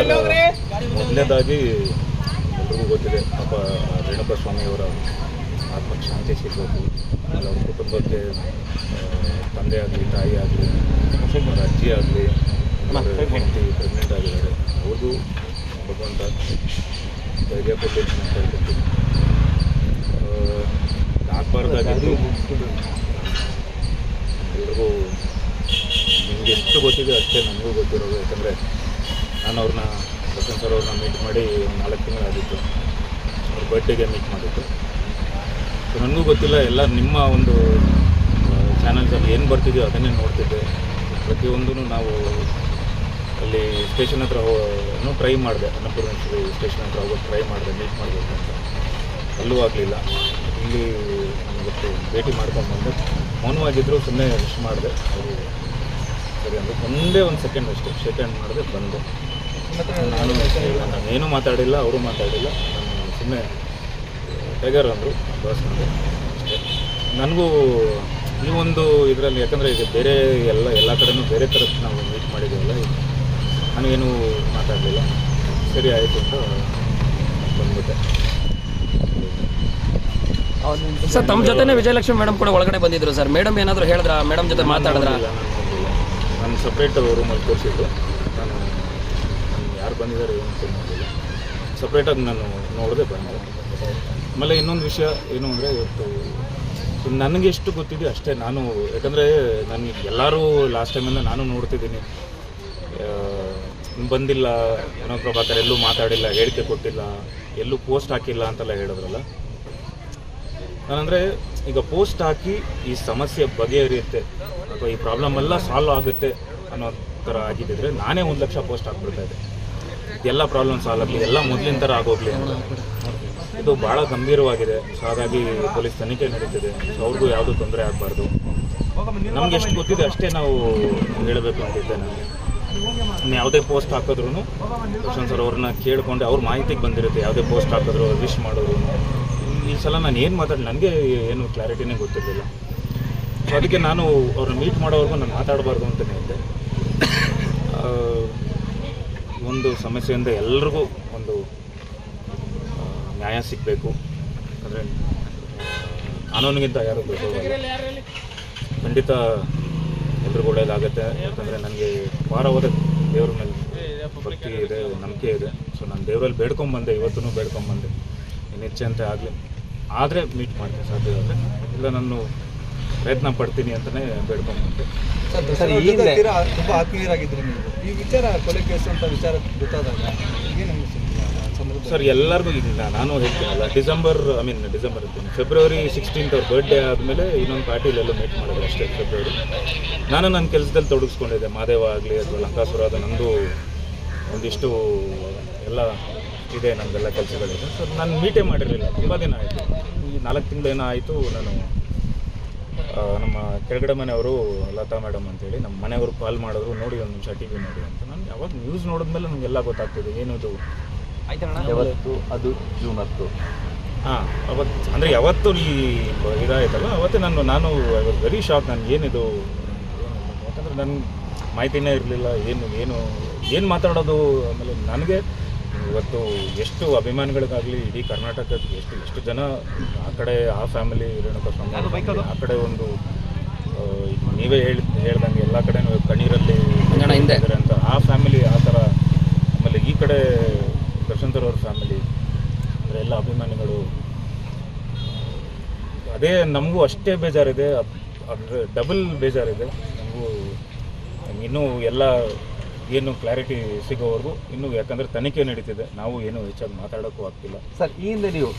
Sir, ಮೊದಲನೇದಾಗಿ ಎಲ್ರಿಗೂ ಗೊತ್ತಿದೆ ಪಾಪ ರೇಣುಕಾ ಸ್ವಾಮಿಯವರ ಆತ್ಮಕ್ಕೆ ಶಾಂತಿ ಸಿಗಬೇಕು. ಆಮೇಲೆ ಅವ್ರ ಕುಟುಂಬಕ್ಕೆ ತಂದೆ ಆಗಲಿ, ತಾಯಿ ಆಗಲಿ, ಅವ್ರ ಅಜ್ಜಿ ಆಗಲಿ, ಹೆಂಡತಿ ಪ್ರೆಗ್ನೆಂಟ್ ಆಗಿದ್ದಾರೆ, ಅವ್ರಿಗೂ ಭಗವಂತ ಧೈರ್ಯ ಕೊಟ್ಟು ಅಂತ ಹೇಳ್ಕೊಡ್ತೀನಿ. ಆಗಬಾರ್ದಾಗಿದ್ದು ಎಲ್ರಿಗೂ ನಿಮಗೆ ಎಷ್ಟು ಗೊತ್ತಿದೆ ಅಷ್ಟೇ ನನಗೂ ಗೊತ್ತಿರೋದು. ಯಾಕಂದರೆ ನಾನು ಅವ್ರನ್ನ ದರ್ಶನ್ ಸರ್ ಅವ್ರನ್ನ ಮೀಟ್ ಮಾಡಿ 4 ತಿಂಗಳಾಗಿತ್ತು. ಅವ್ರ ಬರ್ಡೇಗೆ ಮೀಟ್ ಮಾಡಿತ್ತು. ಸೊ ನನಗೂ ಗೊತ್ತಿಲ್ಲ, ಎಲ್ಲ ನಿಮ್ಮ ಒಂದು ಚಾನಲ್ಸಲ್ಲಿ ಏನು ಬರ್ತಿದೆಯೋ ಅದನ್ನೇ ನೋಡ್ತಿದ್ದೆ. ಪ್ರತಿಯೊಂದೂ ನಾವು ಅಲ್ಲಿ ಸ್ಟೇಷನ್ ಹತ್ರ ಟ್ರೈ ಮಾಡಿದೆ, ಅನ್ನಪೂರ್ಣೇಶ್ವರಿ ಸ್ಟೇಷನ್ ಹತ್ರ ಹೋಗೋದು ಟ್ರೈ ಮಾಡಿದೆ, ಮೀಟ್ ಮಾಡಬೇಕು ಅಂತ. ಅಲ್ಲೂ ಆಗಲಿಲ್ಲ. ಇಲ್ಲಿ ಇವತ್ತು ಭೇಟಿ ಮಾಡ್ಕೊಂಡ್ಬಂದು ಮೌನವಾಗಿದ್ದರು, ಸುಮ್ಮನೆ ವಿಶ್ ಮಾಡಿದೆ. ಅವರು ಸರಿ ಅಂದರೆ ಒಂದೇ ಒಂದು ಸೆಕೆಂಡ್ ಅಷ್ಟೇ ಶೇಕ್ ಹ್ಯಾಂಡ್ ಮಾಡಿದೆ, ಬಂದೆ. ನಾನೇನು ಮಾತಾಡಿಲ್ಲ, ಅವರು ಮಾತಾಡಿಲ್ಲ. ನಾನು ಸುಮ್ಮನೆ ಟೈಗರ್ ಅಂದರು, ಬಾಸ್ ಅಂದರು ಅಷ್ಟೇ. ನನಗೂ ಈ ಒಂದು ಇದರಲ್ಲಿ, ಯಾಕಂದರೆ ಈಗ ಬೇರೆ ಎಲ್ಲ ಕಡೆಯೂ ಬೇರೆ ಥರದ್ದು ನಾವು ಮೀಟ್ ಮಾಡಿದ್ದೀವಲ್ಲ, ನಾನೇನು ಮಾತಾಡಲಿಲ್ಲ. ಸರಿ ಆಯಿತು ಅಂತ ಬಂದ್ಬಿಟ್ಟೆ. ಸರ್, ತಮ್ಮ ಜೊತೆನೇ ವಿಜಯಲಕ್ಷ್ಮಿ ಮೇಡಮ್ ಕೂಡ ಒಳಗಡೆ ಬಂದಿದ್ರು ಸರ್. ಮೇಡಮ್ ಏನಾದರೂ ಹೇಳಿದ್ರಾ? ಮೇಡಮ್ ಜೊತೆ ಮಾತಾಡಿದ್ರಾ? ನಾನು ಸಪ್ರೇಟ್ ರೂಮಲ್ಲಿ ತೋರಿಸಿದ್ದು. ನಾನು ಯಾರು ಬಂದಿದ್ದಾರೆ ಏನು ನೋಡಿಲ್ಲ, ಸಪ್ರೇಟಾಗಿ ನಾನು ನೋಡದೆ ಬಂದೆ. ಆಮೇಲೆ ಇನ್ನೊಂದು ವಿಷಯ ಏನು ಅಂದರೆ, ಇವತ್ತು ನನಗೆ ಎಷ್ಟು ಗೊತ್ತಿದೆ ಅಷ್ಟೇ ನಾನು. ಯಾಕಂದರೆ ನನಗೆ ಎಲ್ಲರೂ ಲಾಸ್ಟ್ ಟೈಮಿಂದ ನಾನು ನೋಡ್ತಿದ್ದೀನಿ, ಬಂದಿಲ್ಲ, ಏನೋ ಪ್ರಭಾಕರ್ ಎಲ್ಲೂ ಮಾತಾಡಿಲ್ಲ, ಹೇಳಿಕೆ ಕೊಟ್ಟಿಲ್ಲ, ಎಲ್ಲೂ ಪೋಸ್ಟ್ ಹಾಕಿಲ್ಲ ಅಂತೆಲ್ಲ ಹೇಳಿದ್ರಲ್ಲ. ನಾನಂದರೆ ಈಗ ಪೋಸ್ಟ್ ಹಾಕಿ ಈ ಸಮಸ್ಯೆ ಬಗೆಹರಿಯುತ್ತೆ ಅಥವಾ ಈ ಪ್ರಾಬ್ಲಮ್ ಎಲ್ಲ ಸಾಲ್ವ್ ಆಗುತ್ತೆ ಅನ್ನೋ ಥರ ಆಗಿದ್ದಿದ್ರೆ ನಾನೇ 1 ಲಕ್ಷ ಪೋಸ್ಟ್ ಹಾಕ್ಬಿಡ್ತಾಯಿದ್ದೆ. ಎಲ್ಲ ಪ್ರಾಬ್ಲಮ್ ಸಾಲ್ವ್ ಆಗಲಿ, ಎಲ್ಲ ಮೊದಲಿನ ಥರ ಆಗೋಗಲಿ ಅಂತ. ಇದು ಭಾಳ ಗಂಭೀರವಾಗಿದೆ. ಸೊ ಹಾಗಾಗಿ ಪೊಲೀಸ್ ತನಿಖೆ ನಡೀತಿದೆ. ಸೊ ಅವ್ರಿಗೂ ಯಾವುದೂ ತೊಂದರೆ ಆಗಬಾರ್ದು. ನಮ್ಗೆ ಎಷ್ಟು ಗೊತ್ತಿದೆ ಅಷ್ಟೇ ನಾವು ಹೇಳಬೇಕು ಅಂತಿದ್ದೆ. ನಾನು ಯಾವುದೇ ಪೋಸ್ಟ್ ಹಾಕಿದ್ರು ದರ್ಶನ್ ಸರ್ ಅವ್ರನ್ನ ಕೇಳಿಕೊಂಡೆ, ಅವ್ರ ಮಾಹಿತಿಗೆ ಬಂದಿರುತ್ತೆ. ಯಾವುದೇ ಪೋಸ್ಟ್ ಹಾಕಿದ್ರು ವಿಶ್ ಮಾಡೋರು. ಈ ಸಲ ನಾನು ಏನು ಮಾತಾಡಿ ನನಗೆ ಏನು ಕ್ಲಾರಿಟಿನೇ ಗೊತ್ತಿರಲಿಲ್ಲ. ಸೊ ಅದಕ್ಕೆ ನಾನು ಅವ್ರನ್ನ ಮೀಟ್ ಮಾಡೋವರೆಗೂ ನಾನು ಮಾತಾಡಬಾರ್ದು ಅಂತಲೇ ಇದ್ದೆ. ಒಂದು ಸಮಸ್ಯೆಯಿಂದ ಎಲ್ರಿಗೂ ಒಂದು ನ್ಯಾಯ ಸಿಗಬೇಕು. ಅಂದರೆ ಕಾನೂನಿಗಿಂತ ಯಾರು ದೊಡ್ಡವರಲ್ಲ. ಖಂಡಿತ ಎಲ್ರಿಗೂ ಒಳ್ಳೆಯದಾಗುತ್ತೆ. ಯಾಕಂದರೆ ನನಗೆ ವಾರವಾದ ದೇವ್ರ ಮೇಲೆ ಭಕ್ತಿ ಇದೆ, ನಂಬಿಕೆ ಇದೆ. ಸೊ ನಾನು ದೇವರಲ್ಲಿ ಬೇಡ್ಕೊಂಬಂದೆ, ಇವತ್ತೂ ಬೇಡ್ಕೊಂಬಂದೆ. ಏನು ಹೆಚ್ಚೆ ಅಂತ ಆಗಲಿ ಆದರೆ ಮೀಟ್ ಮಾಡ್ತೀನಿ ಸಾಧ್ಯ ಆದರೆ, ಇಲ್ಲ ನಾನು ಪ್ರಯತ್ನ ಪಡ್ತೀನಿ ಅಂತಲೇ ಬೇಡ್ಕೊಂಬಂದೆ. ತುಂಬ ಆತ್ಮೀಯರಾಗಿದ್ದರು ನೀವು. ಈ ವಿಚಾರ ಕೊಲೆ ಕೇಸು ಅಂತ ವಿಚಾರ ಗೊತ್ತಾದಾಗ ಏನು ಸರ್, ಎಲ್ಲರಿಗೂ ಇಲ್ಲ. ನಾನು ಹೇಳ್ತೀನಲ್ಲ, ಫೆಬ್ರವರಿ 16 ಅವ್ರ ಬರ್ಡೇ ಆದಮೇಲೆ ಇನ್ನೊಂದು ಪಾರ್ಟಿಲೆಲ್ಲೂ ಮೀಟ್ ಮಾಡಿದ್ರೆ ಅಷ್ಟೇ. ಫೆಬ್ರವರಿ ನಾನು ನನ್ನ ಕೆಲಸದಲ್ಲಿ ತೊಡಗಿಸ್ಕೊಂಡಿದ್ದೆ. ಮಾದೇವ ಆಗಲಿ ಅಥವಾ ಲಂಕಾಸುರ, ಅದು ನಮ್ಮದು ಒಂದಿಷ್ಟು ಎಲ್ಲ ಇದೆ, ನಮ್ಮದೆಲ್ಲ ಕೆಲಸಗಳಿದೆ. ಸೊ ನಾನು ಮೀಟೇ ಮಾಡಿರಲಿಲ್ಲ, ತುಂಬ ದಿನ ಆಯಿತು. ಈ 4 ತಿಂಗಳೇನೋ ಆಯಿತು. ನಾನು ನಮ್ಮ ಕೆಳಗಡೆ ಮನೆಯವರು ಲತಾ ಮೇಡಮ್ ಅಂತೇಳಿ ನಮ್ಮ ಮನೆಯವರು ಕಾಲ್ ಮಾಡಿದ್ರು, ನೋಡಿ ಒಂದು ನಿಮಿಷ TV ನೋಡಿ ಅಂತ. ನಾನು ಯಾವಾಗ ನ್ಯೂಸ್ ನೋಡಿದ್ಮೇಲೆ ನನಗೆಲ್ಲ ಗೊತ್ತಾಗ್ತಿದೆ ಏನಿದು ಯಾವತ್ತು ಅದು ಜೂನ್ 10. ಹಾಂ, ಅವತ್ತು ಅಂದರೆ ಯಾವತ್ತು ಈ ಇದಾಯ್ತಲ್ಲ ಅವತ್ತೇ ನಾನು ಐ ವಾಸ್ ವೆರಿ ಶಾಕ್. ನನಗೆ ಏನಿದು, ಯಾಕಂದರೆ ನನ್ನ ಮಾಹಿತಿನೇ ಇರಲಿಲ್ಲ ಏನು ಮಾತಾಡೋದು. ಆಮೇಲೆ ನನಗೆ ಇವತ್ತು ಎಷ್ಟು ಅಭಿಮಾನಿಗಳಿಗಾಗಲಿ ಇಡೀ ಕರ್ನಾಟಕದ ಎಷ್ಟು ಜನ ಆ ಕಡೆ, ಆ ಫ್ಯಾಮಿಲಿ ರೇಣುಕಾ ಸ್ವಾಮಿ ಆ ಕಡೆ ಒಂದು ನೀವೇ ಹೇಳ್ದಂಗೆ ಎಲ್ಲ ಕಡೆನೂ ಕಣ್ಣೀರಲ್ಲಿ ಇದ್ದಾರೆ ಅಂತ ಆ ಫ್ಯಾಮಿಲಿ ಆ ಥರ. ಆಮೇಲೆ ಈ ಕಡೆ ದರ್ಶನ್ ಸರ್ ಅವ್ರ ಫ್ಯಾಮಿಲಿ ಅಂದರೆ ಎಲ್ಲ ಅಭಿಮಾನಿಗಳು, ಅದೇ ನಮಗೂ ಅಷ್ಟೇ ಬೇಜಾರಿದೆ. ಅಂದರೆ ಡಬಲ್ ಬೇಜಾರಿದೆ ನಮಗೂ. ಇನ್ನೂ ಎಲ್ಲ ಏನು ಕ್ಲಾರಿಟಿ ಸಿಗೋವರೆಗೂ ಇನ್ನೂ, ಯಾಕಂದರೆ ತನಿಖೆ ನಡೀತಿದೆ, ನಾವು ಏನು ಹೆಚ್ಚಾಗಿ ಮಾತಾಡೋಕ್ಕೂ ಆಗ್ತಿಲ್ಲ. ಸರ್, ಈ ಹಿಂದೆ ನೀವು